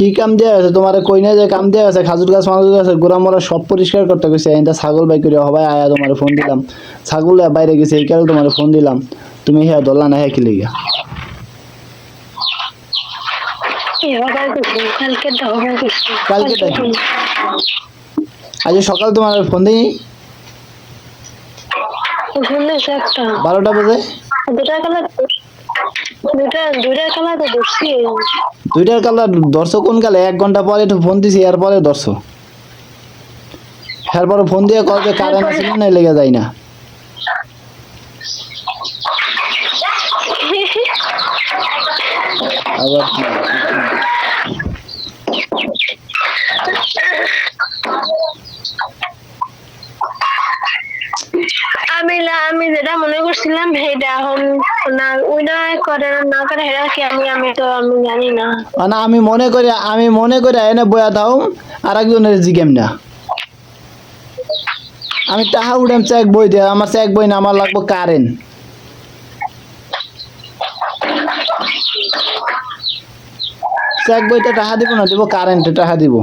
কি কাম দেয়া আছে তোমার? কই না যে কাম দেয়া আছে, খাজুর গাছ মাজুর গাছ গোড়া মোড়া সব পরিষ্কার করতে কইছে। এটা ছাগল বাই করে হবাই আয়া তোমার ফোন দিলাম, ছাগল বাইরে গেছে এই কারণে তোমার ফোন দিলাম। তুমি হ্যাঁ ধরলা না, হ্যাঁ কি লিগা? কালকে আজ সকাল তোমার ফোন দিই 12টা বাজে। দুইটার কালা ধরছো কোন কালে? 1 ঘন্টা পরে একটু ফোন দিছি, এরপরে ধরছো। এরপরে ফোন দিয়ে কল যে কারেন্ট আছে না লেগে যায় না। আবার আমি যেটা মনে করছিলাম সেটা এখন না, ওইটা করে না করে সেটা কি আমি তো আমি জানি না। না আমি মনে করি এনে বয়া দাও আর একজনের জিগেম না। আমি টাহা উঠাম চেক বই দিয়ে, আমার চেক বই না, আমার লাগবে কারেন্ট। চেক বইতে টাহা দিব না, দিব কারেন্টে টাহা দিব।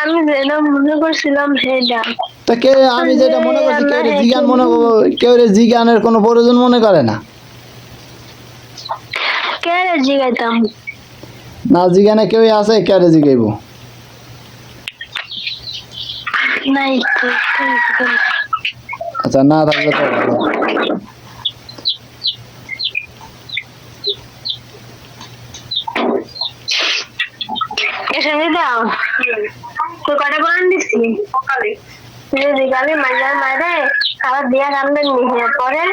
আমি যেটা মনে করছিলাম সেটা। তা কে আমি যেটা মনে করছি কেউ জিজ্ঞান মনে কেউ জিজ্ঞানের কোনো প্রয়োজন মনে করে না। কে জিগাইতাম না জিজ্ঞানে কেউ আছে, কে জিগাইব? নাই। আচ্ছা না থাকলে তো ভালো। এসে দাও তো কটা বলেন দিচ্ছি বিকালে মাইজার মারে খাবার দিয়া কামবেন নিয়ে পরে